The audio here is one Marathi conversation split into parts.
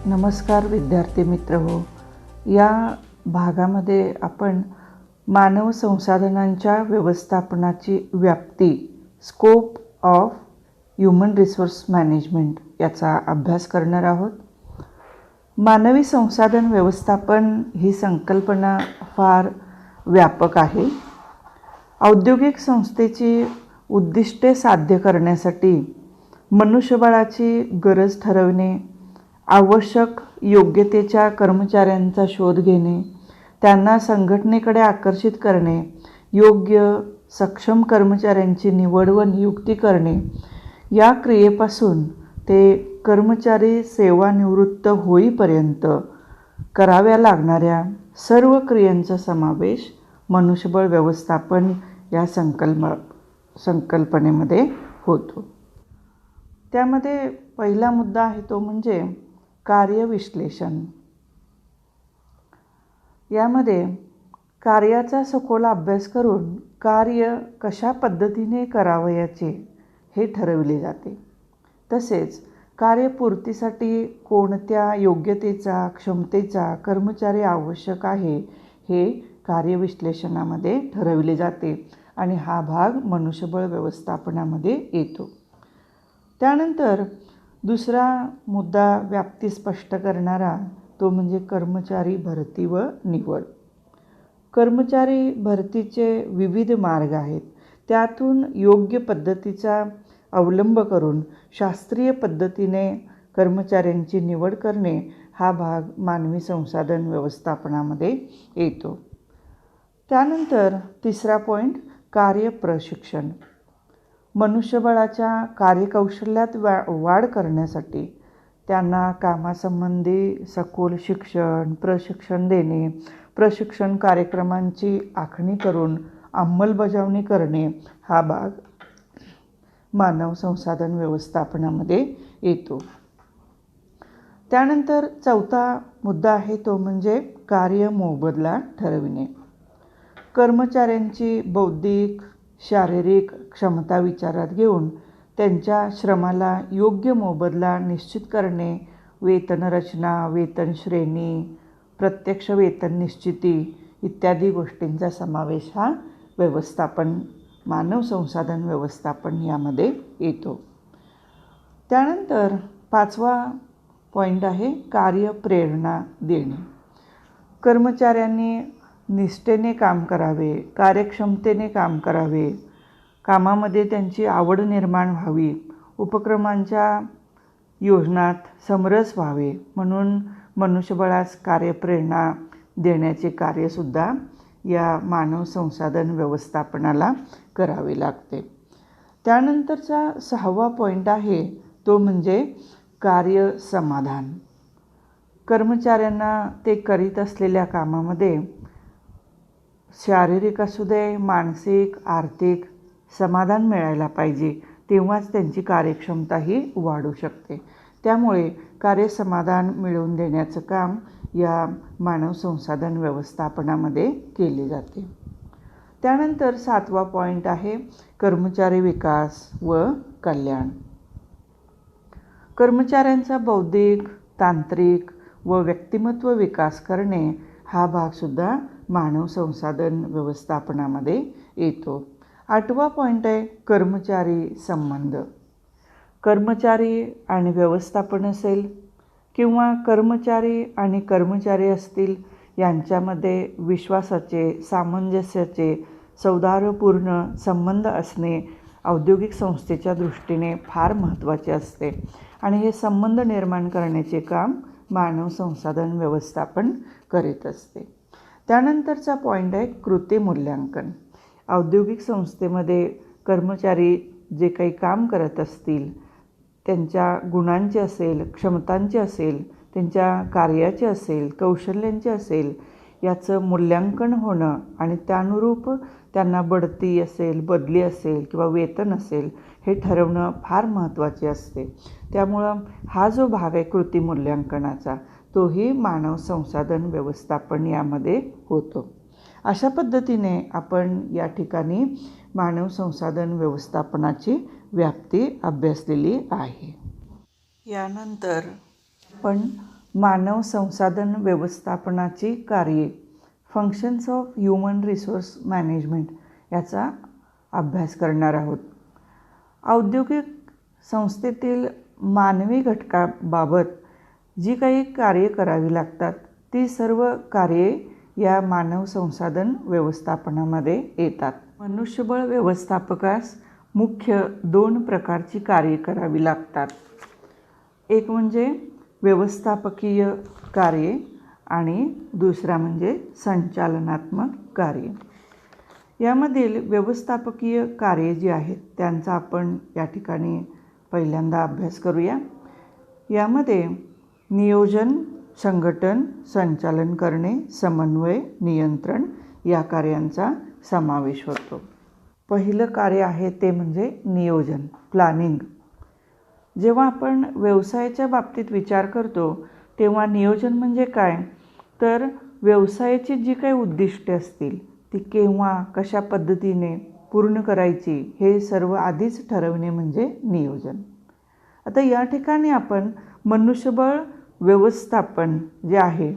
नमस्कार विद्यार्थी मित्र हो. या भागामध्ये आपण मानव संसाधनांच्या व्यवस्थापनाची व्याप्ती scope of human resource management याचा अभ्यास करणार आहोत. मानवी संसाधन व्यवस्थापन ही संकल्पना फार व्यापक आहे. औद्योगिक संस्थेची उद्दिष्टे साध्य करण्यासाठी मनुष्यबळाची गरज ठरवणे, आवश्यक योग्यतेच्या कर्मचाऱ्यांचा शोध घेणे, त्यांना संघटनेकडे आकर्षित करणे, योग्य सक्षम कर्मचाऱ्यांची निवड व नियुक्ती करणे, या क्रियेपासून ते कर्मचारी सेवानिवृत्त होईपर्यंत कराव्या लागणाऱ्या सर्व क्रियांचा समावेश मनुष्यबळ व्यवस्थापन या संकल्पनेमध्ये होतो. त्यामध्ये पहिला मुद्दा आहे तो म्हणजे कार्यविश्लेषण. यामध्ये कार्याचा सखोल अभ्यास करून कार्य कशा पद्धतीने करावयाचे हे ठरविले जाते. तसेच कार्यपूर्तीसाठी कोणत्या योग्यतेचा, क्षमतेचा कर्मचारी आवश्यक आहे हे कार्यविश्लेषणामध्ये ठरविले जाते आणि हा भाग मनुष्यबळ व्यवस्थापनामध्ये येतो. त्यानंतर दुसरा मुद्दा व्याप्ती स्पष्ट करणारा तो म्हणजे कर्मचारी भरती व निवड. कर्मचारी भरतीचे विविध मार्ग आहेत. त्यातून योग्य पद्धतीचा अवलंब करून शास्त्रीय पद्धतीने कर्मचाऱ्यांची निवड करणे हा भाग मानवी संसाधन व्यवस्थापनामध्ये येतो. त्यानंतर तिसरा पॉईंट कार्यप्रशिक्षण. मनुष्यबळाच्या कार्यकौशल्यात वाढ करण्यासाठी त्यांना कामासंबंधी सखोल प्रशिक्षण देणे, प्रशिक्षण कार्यक्रमांची आखणी करून अंमलबजावणी करणे हा भाग मानव संसाधन व्यवस्थापनामध्ये येतो. त्यानंतर चौथा मुद्दा आहे तो म्हणजे कार्यमोबदला ठरविणे. कर्मचाऱ्यांची बौद्धिक, शारीरिक क्षमता विचारात घेऊन त्यांच्या श्रमाला योग्य मोबदला निश्चित करणे, वेतनरचना, वेतन श्रेणी, प्रत्यक्ष वेतन निश्चिती इत्यादी गोष्टींचा समावेश हा मानव संसाधन व्यवस्थापन यामध्ये येतो. त्यानंतर पाचवा पॉईंट आहे कार्यप्रेरणा देणे. कर्मचाऱ्यांनी निष्ठेने काम करावे, कार्यक्षमतेने काम करावे, कामामध्ये त्यांची आवड निर्माण व्हावी, उपक्रमांच्या योजनात समरस व्हावे म्हणून मनुष्यबळास कार्यप्रेरणा देण्याचे कार्यसुद्धा या मानव संसाधन व्यवस्थापनाला करावे लागते. त्यानंतरचा सहावा पॉईंट आहे तो म्हणजे कार्यसमाधान. कर्मचाऱ्यांना ते करीत असलेल्या कामामध्ये शारीरिक असू दे, मानसिक, आर्थिक समाधान मिळायला पाहिजे, तेव्हाच त्यांची कार्यक्षमताही वाढू शकते. त्यामुळे कार्यसमाधान मिळवून देण्याचं काम या मानव संसाधन व्यवस्थापनामध्ये केले जाते. त्यानंतर सातवा पॉईंट आहे कर्मचारी विकास व कल्याण. कर्मचाऱ्यांचा बौद्धिक, तांत्रिक व व्यक्तिमत्व विकास करणे हा भागसुद्धा मानव संसाधन व्यवस्थापनामध्ये येतो. आठवा पॉईंट आहे कर्मचारी संबंध. कर्मचारी आणि व्यवस्थापन असेल किंवा कर्मचारी आणि कर्मचारी असतील यांच्यामध्ये विश्वासाचे, सामंजस्याचे, सौहार्दपूर्ण संबंध असणे औद्योगिक संस्थेच्या दृष्टीने फार महत्त्वाचे असते आणि हे संबंध निर्माण करण्याचे काम मानव संसाधन व्यवस्थापन करीत असते. त्यानंतरचा पॉईंट आहे कृती मूल्यांकन. औद्योगिक संस्थेमध्ये कर्मचारी जे काही काम करत असतील त्यांच्या गुणांचे असेल, क्षमतांचे असेल, त्यांच्या कार्याचे असेल, कौशल्यांचे असेल याचं मूल्यांकन होणं आणि त्यानुरूप त्यांना बढती असेल, बदली असेल किंवा वेतन असेल हे ठरवणं फार महत्त्वाचे असते. त्यामुळं हा जो भाग आहे कृती मूल्यांकनाचा तोही मानव संसाधन व्यवस्थापन यामध्ये होतो. अशा पद्धतीने आपण या ठिकाणी मानव संसाधन व्यवस्थापनाची व्याप्ती अभ्यासलेली आहे. यानंतर आपण मानव संसाधन व्यवस्थापनाची कार्ये, functions of human resource management याचा अभ्यास करणार आहोत. औद्योगिक संस्थेतील मानवी घटकाबाबत जी काही कार्ये करावी लागतात ती सर्व कार्ये या मानव संसाधन व्यवस्थापनामध्ये येतात. मनुष्यबळ व्यवस्थापकास मुख्य 2 प्रकारची कार्ये करावी लागतात. एक म्हणजे व्यवस्थापकीय कार्ये आणि दुसरा म्हणजे संचालनात्मक कार्ये. यामधील व्यवस्थापकीय कार्ये जी आहेत त्यांचा आपण या ठिकाणी पहिल्यांदा अभ्यास करूया. यामध्ये नियोजन, संघटन, संचालन करणे, समन्वय, नियंत्रण या कार्यांचा समावेश होतो. पहिलं कार्य आहे ते म्हणजे नियोजन, प्लॅनिंग. जेव्हा आपण व्यवसायाच्या बाबतीत विचार करतो तेव्हा नियोजन म्हणजे काय, तर व्यवसायाची जी काही उद्दिष्टे असतील ती केव्हा कशा पद्धतीने पूर्ण करायची हे सर्व आधीच ठरवणे म्हणजे नियोजन. आता या ठिकाणी आपण मनुष्यबळ व्यवस्थापन जे आहे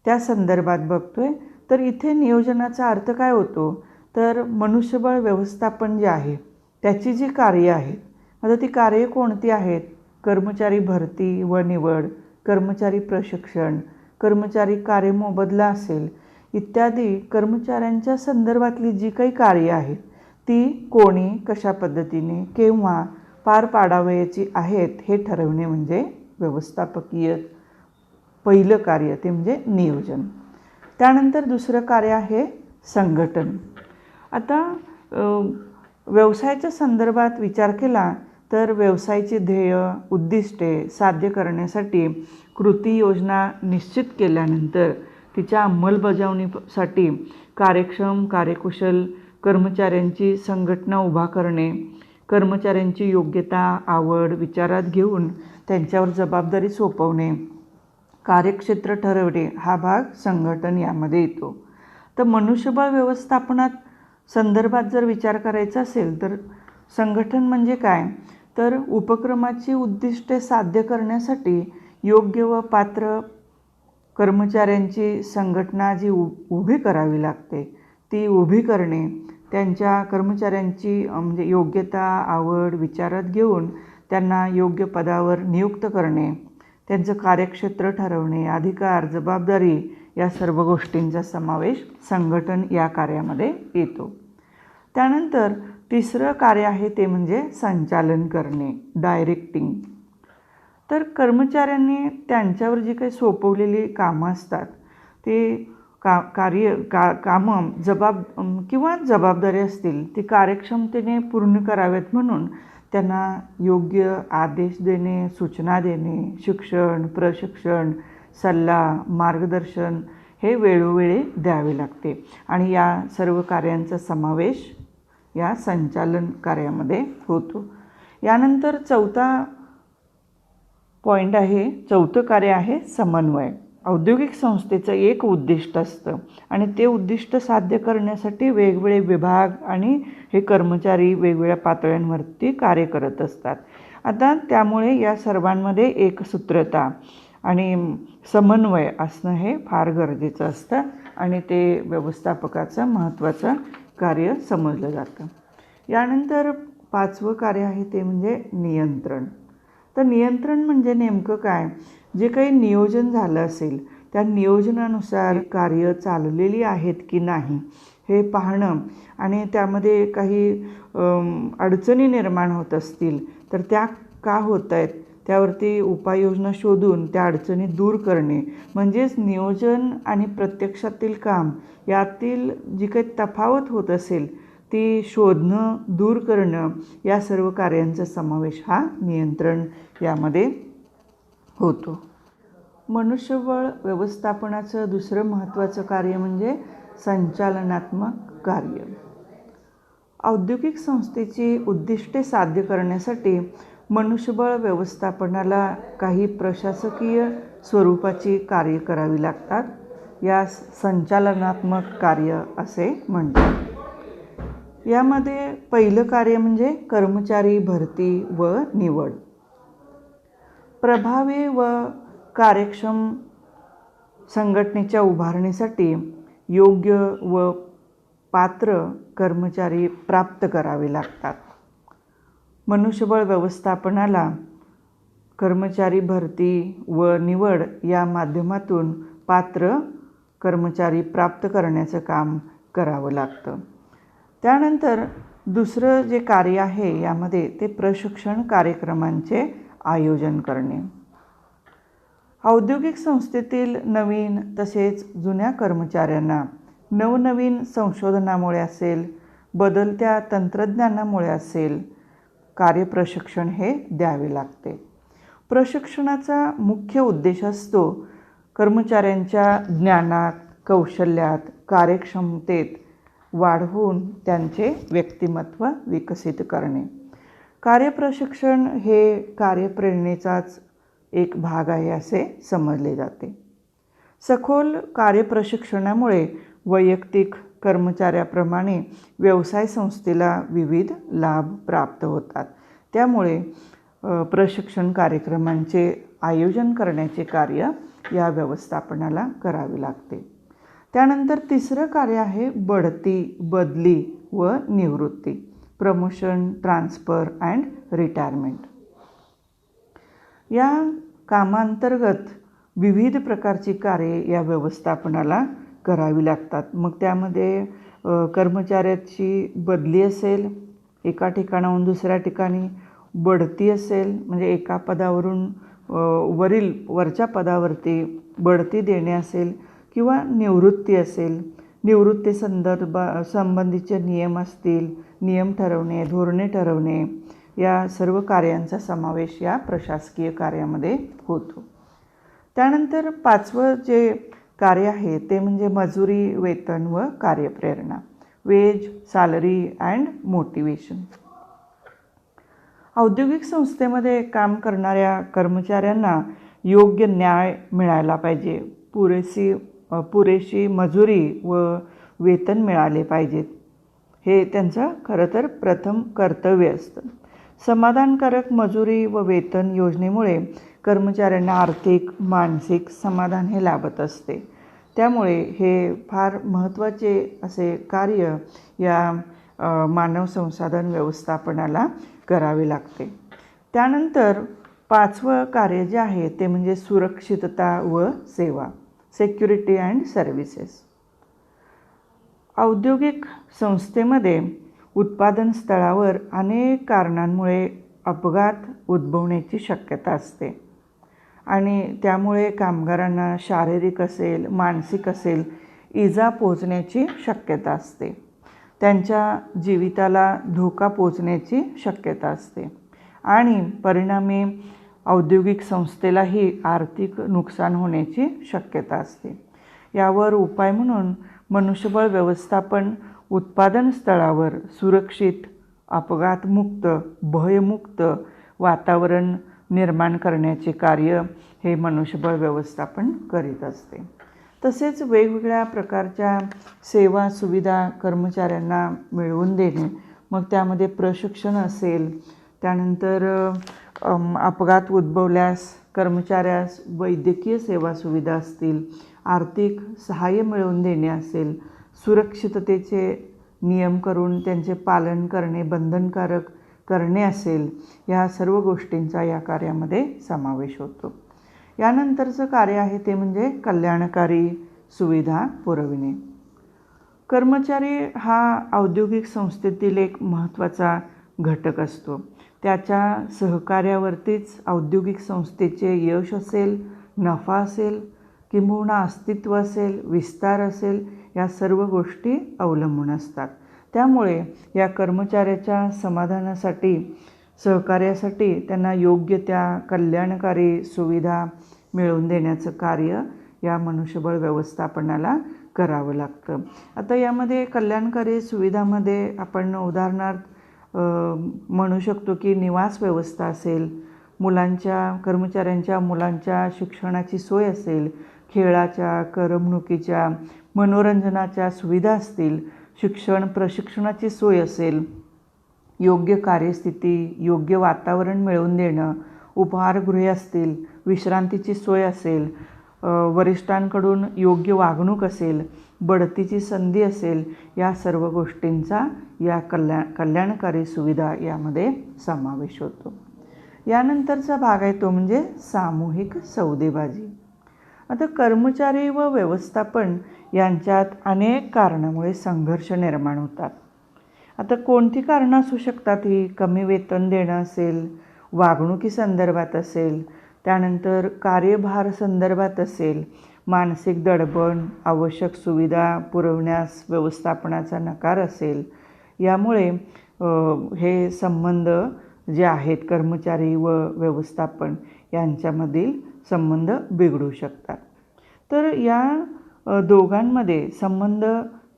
त्या संदर्भात बघतोय. तर इथे नियोजनाचा अर्थ काय होतो, तर मनुष्यबळ व्यवस्थापन जे आहे त्याची जी कार्ये आहेत, आता ती कार्ये कोणती आहेत, कर्मचारी भरती व निवड, कर्मचारी प्रशिक्षण, कर्मचारी कार्यमोबदला असेल इत्यादी कर्मचाऱ्यांच्या संदर्भातली जी काही कार्ये आहेत ती कोणी कशा पद्धतीने केव्हा पार पाडावयाची आहेत हे ठरवणे म्हणजे व्यवस्थापकीय पहिलं कार्य ते म्हणजे नियोजन. त्यानंतर दुसरं कार्य आहे संघटन. आता व्यवसायाच्या संदर्भात विचार केला तर व्यवसायाची ध्येय उद्दिष्टे साध्य करण्यासाठी कृती योजना निश्चित केल्यानंतर तिच्या अंमलबजावणीसाठी कार्यक्षम कार्यकुशल कर्मचाऱ्यांची संघटना उभा करणे, कर्मचाऱ्यांची योग्यता आवड विचारात घेऊन त्यांच्यावर जबाबदारी सोपवणे, कार्यक्षेत्र ठरवणे हा भाग संघटन यामध्ये येतो. तर मनुष्यबळ व्यवस्थापनात संदर्भात जर विचार करायचा असेल तर संघटन म्हणजे काय, तर उपक्रमाची उद्दिष्टे साध्य करण्यासाठी योग्य व पात्र कर्मचाऱ्यांची संघटना जी उभी करावी लागते ती उभी करणे, त्यांच्या कर्मचाऱ्यांची म्हणजे योग्यता आवड विचारात घेऊन त्यांना योग्य पदावर नियुक्त करणे, त्यांचं कार्यक्षेत्र ठरवणे, अधिकार जबाबदारी या सर्व गोष्टींचा समावेश संघटन या कार्यामध्ये येतो. त्यानंतर तिसरं कार्य आहे ते म्हणजे संचालन करणे, डायरेक्टिंग. तर कर्मचाऱ्यांनी त्यांच्यावर जी काही सोपवलेली कामं असतात ते कामं किंवा जबाबदारी असतील ती कार्यक्षमतेने पूर्ण कराव्यात म्हणून त्यांना योग्य आदेश देणे, सूचना देणे, शिक्षण प्रशिक्षण सल्ला मार्गदर्शन हे वेळोवेळी द्यावे लागते आणि या सर्व कार्यांचा समावेश या संचालन कार्यामध्ये होतो. यानंतर चौथं कार्य आहे समन्वय. औद्योगिक संस्थेचं एक उद्दिष्ट असतं आणि ते उद्दिष्ट साध्य करण्यासाठी वेगवेगळे विभाग आणि हे कर्मचारी वेगवेगळ्या पातळ्यांवरती कार्य करत असतात. आता त्यामुळे या सर्वांमध्ये एकसूत्रता आणि समन्वय असणं हे फार गरजेचं असतं आणि ते व्यवस्थापकाचं महत्त्वाचं कार्य समजलं जातं. यानंतर 5वं कार्य आहे ते म्हणजे नियंत्रण. तर नियंत्रण म्हणजे नेमकं काय, जे काही नियोजन झालं असेल त्या नियोजनानुसार कार्य चाललेली आहेत की नाही हे पाहणं आणि त्यामध्ये काही अडचणी निर्माण होत असतील तर त्या का होत आहेत त्यावरती उपाययोजना शोधून त्या अडचणी दूर करणे, म्हणजेच नियोजन आणि प्रत्यक्षातील काम यातील जी काही तफावत होत असेल ती शोधणं दूर करणं या सर्व कार्यांचा समावेश हा नियंत्रण यामध्ये होतो. मनुष्यबळ व्यवस्थापनाचं दुसरं महत्त्वाचं कार्य म्हणजे संचालनात्मक कार्य. औद्योगिक संस्थेची उद्दिष्टे साध्य करण्यासाठी मनुष्यबळ व्यवस्थापनाला काही प्रशासकीय स्वरूपाची कार्य करावी लागतात. यास संचालनात्मक कार्य असे म्हणतात. यामध्ये पहिलं कार्य म्हणजे कर्मचारी भरती व निवड. प्रभावी व कार्यक्षम संघटनेच्या उभारणीसाठी योग्य व पात्र कर्मचारी प्राप्त करावे लागतात. मनुष्यबळ व्यवस्थापनाला कर्मचारी भरती व निवड या माध्यमातून पात्र कर्मचारी प्राप्त करण्याचं काम करावं लागतं. त्यानंतर दुसरं जे कार्य आहे यामध्ये ते प्रशिक्षण कार्यक्रमांचे आयोजन करणे. औद्योगिक संस्थेतील नवीन तसेच जुन्या कर्मचाऱ्यांना नवनवीन संशोधनामुळे असेल, बदलत्या तंत्रज्ञानामुळे असेल, कार्यप्रशिक्षण हे द्यावे लागते. प्रशिक्षणाचा मुख्य उद्देश असतो कर्मचाऱ्यांच्या ज्ञानात, कौशल्यात, कार्यक्षमतेत वाढवून त्यांचे व्यक्तिमत्व विकसित करणे. कार्यप्रशिक्षण हे कार्यप्रेरणेचाच एक भाग आहे असे समजले जाते. सखोल कार्यप्रशिक्षणामुळे वैयक्तिक कर्मचाऱ्याप्रमाणे व्यवसाय संस्थेला विविध लाभ प्राप्त होतात. त्यामुळे प्रशिक्षण कार्यक्रमांचे आयोजन करण्याचे कार्य या व्यवस्थापनाला करावे लागते. त्यानंतर तिसरं कार्य आहे बढती, बदली व निवृत्ती, प्रमोशन, ट्रान्सफर अँड रिटायरमेंट. या कामांतर्गत विविध प्रकारची कार्ये या व्यवस्थापनाला करावी लागतात. मग त्यामध्ये कर्मचाऱ्याची बदली असेल, एका ठिकाणाहून दुसऱ्या ठिकाणी बढती असेल, म्हणजे एका पदावरून वरच्या पदावरती बढती देणे असेल, किंवा निवृत्ती असेल, निवृत्ती संबंधीचे नियम असतील, नियम ठरवणे, धोरणे ठरवणे, या सर्व कार्यांचा समावेश या प्रशासकीय कार्यामध्ये होतो. त्यानंतर पाचवं जे कार्य आहे ते म्हणजे मजुरी, वेतन व कार्यप्रेरणा, वेज, सॅलरी अँड मोटिवेशन. औद्योगिक संस्थेमध्ये काम करणाऱ्या कर्मचाऱ्यांना योग्य न्याय मिळायला पाहिजे. पुरेशी मजुरी व वेतन मिळाले पाहिजेत. हे त्यांचं खरं तर प्रथम कर्तव्य असतं. समाधानकारक मजुरी व वेतन योजनेमुळे कर्मचाऱ्यांना आर्थिक, मानसिक समाधान हे लाभत असते. त्यामुळे हे फार महत्त्वाचे असे कार्य या मानव संसाधन व्यवस्थापनाला करावे लागते. त्यानंतर पाचवं कार्य जे आहे ते म्हणजे सुरक्षितता व सेवा, सिक्युरिटी अँड सर्व्हिसेस. औद्योगिक संस्थेमध्ये उत्पादन स्थळावर अनेक कारणांमुळे अपघात उद्भवण्याची शक्यता असते आणि त्यामुळे कामगारांना शारीरिक असेल, मानसिक असेल, इजा पोहोचण्याची शक्यता असते. त्यांच्या जीविताला धोका पोहोचण्याची शक्यता असते आणि परिणामी औद्योगिक संस्थेलाही आर्थिक नुकसान होण्याची शक्यता असते. यावर उपाय म्हणून मनुष्यबळ व्यवस्थापन उत्पादन स्थळावर सुरक्षित, अपघातमुक्त, भयमुक्त वातावरण निर्माण करण्याचे कार्य हे मनुष्यबळ व्यवस्थापन करीत असते. तसेच वेगवेगळ्या प्रकारच्या सेवा सुविधा कर्मचाऱ्यांना मिळवून देणे, मग त्यामध्ये प्रशिक्षण असेल, त्यानंतर अपघात उद्भवल्यास कर्मचाऱ्यास वैद्यकीय सेवा सुविधा असतील, आर्थिक सहाय्य मिळवून देणे असेल, सुरक्षिततेचे नियम करून त्यांचे पालन करणे बंधनकारक करणे असेल, या सर्व गोष्टींचा या कार्यामध्ये समावेश होतो. यानंतरचं कार्य आहे ते म्हणजे कल्याणकारी सुविधा पुरविणे. कर्मचारी हा औद्योगिक संस्थेतील एक महत्त्वाचा घटक असतो. त्याच्या सहकार्यावरतीच औद्योगिक संस्थेचे यश असेल, नफा असेल, किंबहुना अस्तित्व असेल, विस्तार असेल, या सर्व गोष्टी अवलंबून असतात. त्यामुळे या कर्मचाऱ्याच्या समाधानासाठी, सहकार्यासाठी त्यांना योग्य त्या कल्याणकारी सुविधा मिळवून देण्याचं कार्य या मनुष्यबळ व्यवस्थापनाला करावं लागतं. आता यामध्ये कल्याणकारी सुविधामध्ये आपण उदाहरणार्थ म्हणू शकतो की निवास व्यवस्था असेल, कर्मचाऱ्यांच्या मुलांच्या शिक्षणाची सोय असेल, खेळाच्या, करमणुकीच्या, मनोरंजनाच्या सुविधा असतील, प्रशिक्षणाची सोय असेल, योग्य कार्यस्थिती, योग्य वातावरण मिळवून देणं, उपहारगृहे असतील, विश्रांतीची सोय असेल, वरिष्ठांकडून योग्य वागणूक असेल, बढतीची संधी असेल, या सर्व गोष्टींचा या कल्याणकारी सुविधा यामध्ये समावेश होतो. यानंतरचा भाग आहे तो म्हणजे सामूहिक सौदेबाजी. आता कर्मचारी व व्यवस्थापन यांच्यात अनेक कारणामुळे संघर्ष निर्माण होतात. आता कोणती कारणं असू शकतात ही? कमी वेतन देणं असेल, वागणुकीसंदर्भात असेल, त्यानंतर कार्यभार संदर्भात असेल, मानसिक दडपण, आवश्यक सुविधा पुरवण्यास व्यवस्थापनाचा नकार असेल. यामुळे हे संबंध जे आहेत कर्मचारी व व्यवस्थापन यांच्यामधील संबंध बिघडू शकतात. तर या दोघांमध्ये संबंध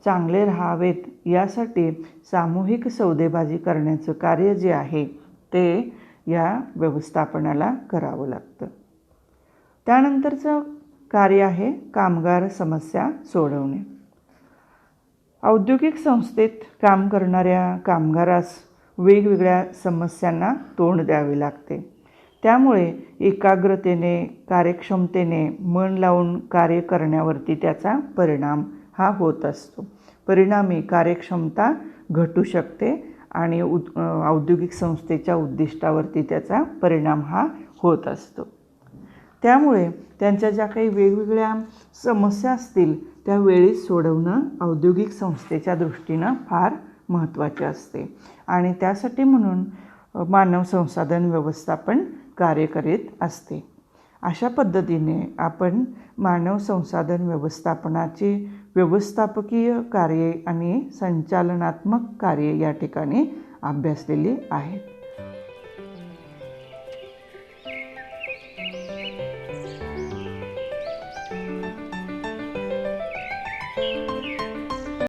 चांगले राहावेत यासाठी सामूहिक सौदेबाजी करण्याचं कार्य जे आहे ते या व्यवस्थापनाला करावं लागतं. त्यानंतरचं कार्य आहे कामगार समस्या सोडवणे. औद्योगिक संस्थेत काम करणाऱ्या कामगारास वेगवेगळ्या समस्यांना तोंड द्यावे लागते. त्यामुळे एकाग्रतेने, कार्यक्षमतेने मन लावून कार्य करण्यावरती त्याचा परिणाम हा होत असतो. परिणामी कार्यक्षमता घटू शकते आणि औद्योगिक संस्थेच्या उद्दिष्टावरती त्याचा परिणाम हा होत असतो. त्यामुळे त्यांच्या ज्या काही वेगवेगळ्या समस्या असतील त्या वेळीच सोडवणं औद्योगिक संस्थेच्या दृष्टीनं फार महत्त्वाचे असते आणि त्यासाठी म्हणून मानव संसाधन व्यवस्थापन कार्य करीत असते. अशा पद्धतीने आपण मानव संसाधन व्यवस्थापनाची व्यवस्थापकीय कार्ये आणि संचालनात्मक कार्ये या ठिकाणी अभ्यासलेली आहेत.